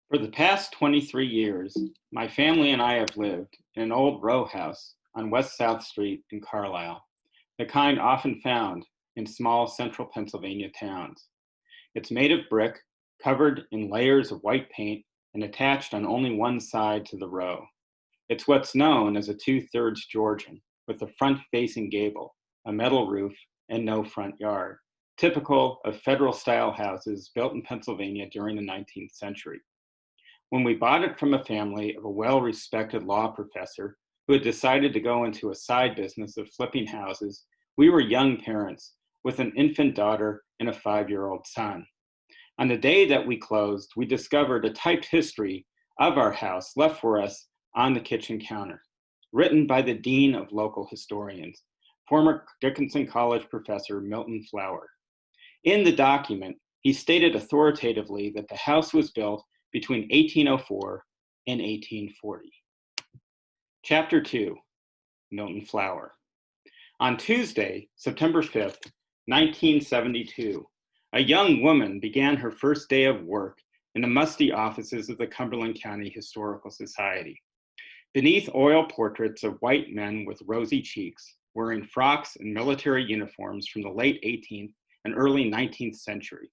For the past 23 years, my family and I have lived in an old row house on West South Street in Carlisle, the kind often found in small central Pennsylvania towns. It's made of brick, covered in layers of white paint, and attached on only one side to the row. It's what's known as a two-thirds Georgian, with a front-facing gable, a metal roof, and no front yard, typical of federal-style houses built in Pennsylvania during the 19th century. When we bought it from a family of a well-respected law professor who had decided to go into a side business of flipping houses, we were young parents with an infant daughter and a 5-year-old son. On the day that we closed, we discovered a typed history of our house left for us on the kitchen counter, written by the dean of local historians, former Dickinson College professor Milton Flower. In the document, he stated authoritatively that the house was built between 1804 and 1840. Chapter 2, Milton Flower. On Tuesday, September 5th, 1972, a young woman began her first day of work in the musty offices of the Cumberland County Historical Society. Beneath oil portraits of white men with rosy cheeks, wearing frocks and military uniforms from the late 18th and early 19th century,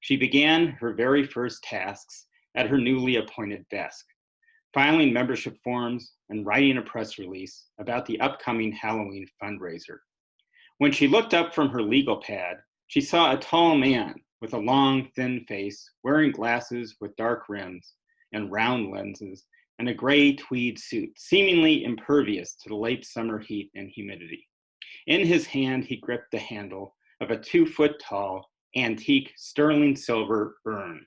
she began her very first tasks at her newly appointed desk, filing membership forms and writing a press release about the upcoming Halloween fundraiser. When she looked up from her legal pad, she saw a tall man with a long, thin face, wearing glasses with dark rims and round lenses, and a gray tweed suit, seemingly impervious to the late summer heat and humidity. In his hand, he gripped the handle of a 2-foot-tall, antique sterling silver urn.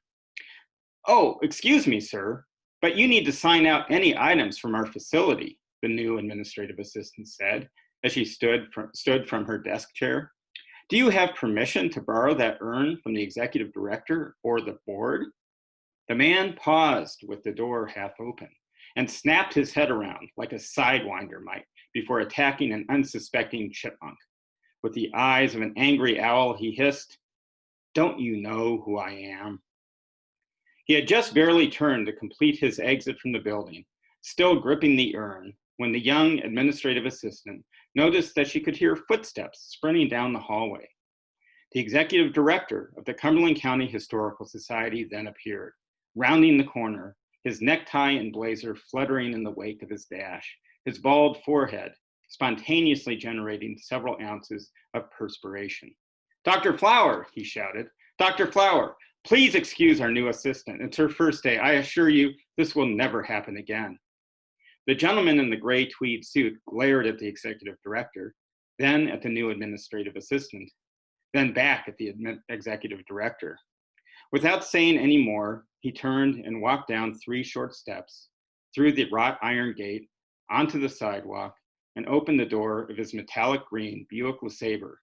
"Oh, excuse me, sir, but you need to sign out any items from our facility," the new administrative assistant said as she stood from her desk chair. "Do you have permission to borrow that urn from the executive director or the board?" The man paused with the door half open and snapped his head around like a sidewinder might before attacking an unsuspecting chipmunk. With the eyes of an angry owl, he hissed, "Don't you know who I am?" He had just barely turned to complete his exit from the building, still gripping the urn, when the young administrative assistant noticed that she could hear footsteps sprinting down the hallway. The executive director of the Cumberland County Historical Society then appeared, rounding the corner, his necktie and blazer fluttering in the wake of his dash, his bald forehead spontaneously generating several ounces of perspiration. "Dr. Flower," he shouted, "Dr. Flower, please excuse our new assistant. It's her first day. I assure you this will never happen again." The gentleman in the gray tweed suit glared at the executive director, then at the new administrative assistant, then back at the executive director. Without saying any more, he turned and walked down 3 short steps, through the wrought iron gate, onto the sidewalk, and opened the door of his metallic green Buick LeSabre,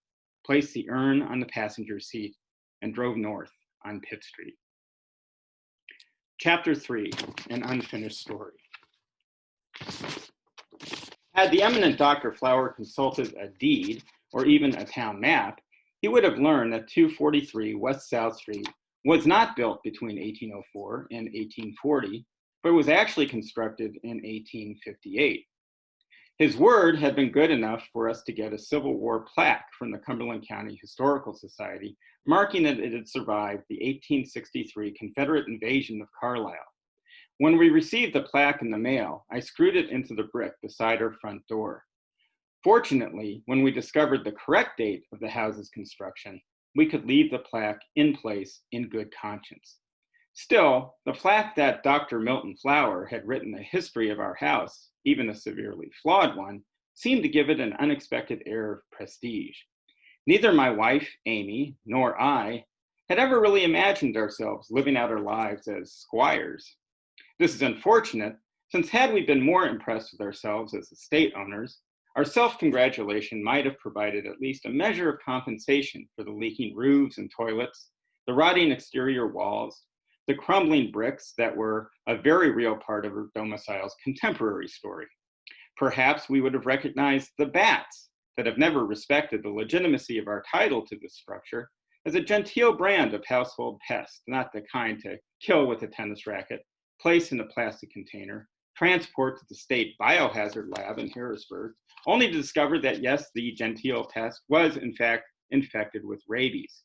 placed the urn on the passenger seat, and drove north on Pitt Street. Chapter 3, An Unfinished Story. Had the eminent Dr. Flower consulted a deed or even a town map, he would have learned that 243 West South Street was not built between 1804 and 1840, but was actually constructed in 1858. His word had been good enough for us to get a Civil War plaque from the Cumberland County Historical Society, marking that it had survived the 1863 Confederate invasion of Carlisle. When we received the plaque in the mail, I screwed it into the brick beside our front door. Fortunately, when we discovered the correct date of the house's construction, we could leave the plaque in place in good conscience. Still, the fact that Dr. Milton Flower had written a history of our house, even a severely flawed one, seemed to give it an unexpected air of prestige. Neither my wife, Amy, nor I had ever really imagined ourselves living out our lives as squires. This is unfortunate, since had we been more impressed with ourselves as estate owners, our self-congratulation might have provided at least a measure of compensation for the leaking roofs and toilets, the rotting exterior walls, the crumbling bricks that were a very real part of our domicile's contemporary story. Perhaps we would have recognized the bats that have never respected the legitimacy of our title to this structure as a genteel brand of household pest, not the kind to kill with a tennis racket placed in a plastic container, transport to the state biohazard lab in Harrisburg, only to discover that yes, the genteel test was in fact infected with rabies.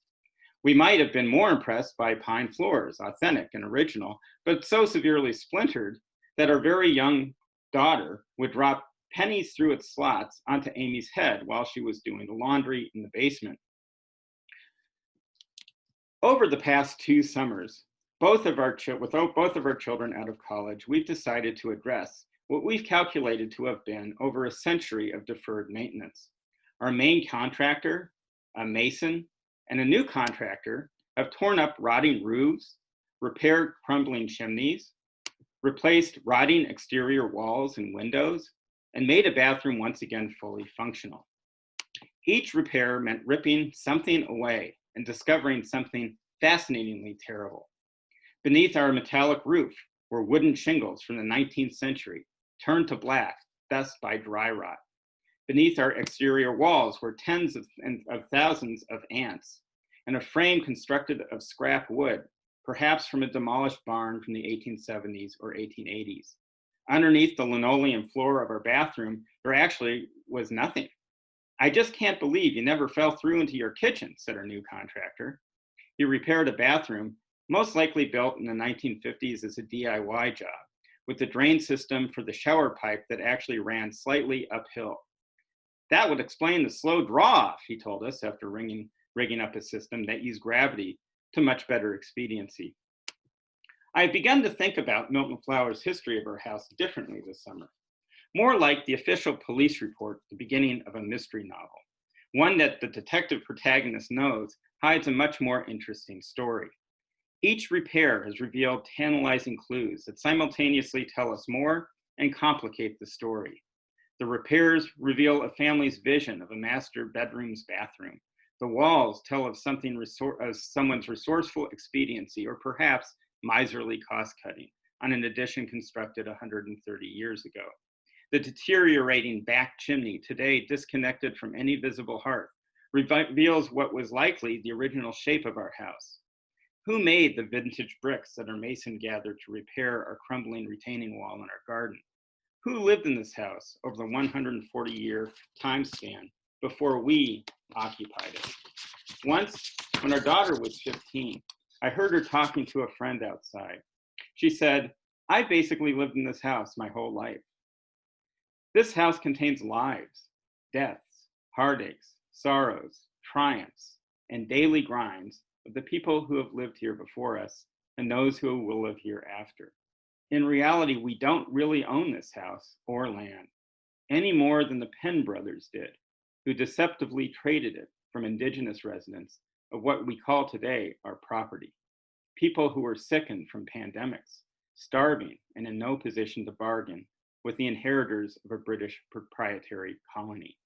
We might have been more impressed by pine floors, authentic and original, but so severely splintered that our very young daughter would drop pennies through its slots onto Amy's head while she was doing the laundry in the basement. Over the past 2 summers, with both of our children out of college, we've decided to address what we've calculated to have been over a century of deferred maintenance. Our main contractor, a mason, and a new contractor have torn up rotting roofs, repaired crumbling chimneys, replaced rotting exterior walls and windows, and made a bathroom once again fully functional. Each repair meant ripping something away and discovering something fascinatingly terrible. Beneath our metallic roof were wooden shingles from the 19th century, turned to black, thus by dry rot. Beneath our exterior walls were tens of thousands of ants, and a frame constructed of scrap wood, perhaps from a demolished barn from the 1870s or 1880s. Underneath the linoleum floor of our bathroom, there actually was nothing. "I just can't believe you never fell through into your kitchen," said our new contractor. He repaired a bathroom, most likely built in the 1950s as a DIY job, with the drain system for the shower pipe that actually ran slightly uphill. "That would explain the slow draw-off," he told us after rigging up a system that used gravity to much better expediency. I've begun to think about Milton Flower's history of our house differently this summer, more like the official police report at the beginning of a mystery novel, one that the detective protagonist knows hides a much more interesting story. Each repair has revealed tantalizing clues that simultaneously tell us more and complicate the story. The repairs reveal a family's vision of a master bedroom's bathroom. The walls tell of someone's resourceful expediency, or perhaps miserly cost-cutting, on an addition constructed 130 years ago. The deteriorating back chimney, today disconnected from any visible hearth, reveals what was likely the original shape of our house. Who made the vintage bricks that our mason gathered to repair our crumbling retaining wall in our garden? Who lived in this house over the 140-year time span before we occupied it? Once, when our daughter was 15, I heard her talking to a friend outside. She said, "I basically lived in this house my whole life." This house contains lives, deaths, heartaches, sorrows, triumphs, and daily grinds of the people who have lived here before us and those who will live here after. In reality, we don't really own this house or land, any more than the Penn brothers did, who deceptively traded it from indigenous residents of what we call today our property. People who were sickened from pandemics, starving, and in no position to bargain with the inheritors of a British proprietary colony.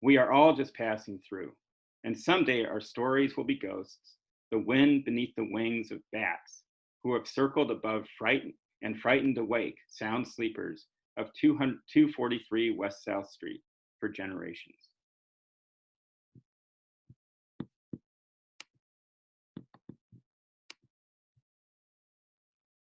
We are all just passing through, and someday our stories will be ghosts, the wind beneath the wings of bats who have circled above frightened awake sound sleepers of 243 West South Street for generations.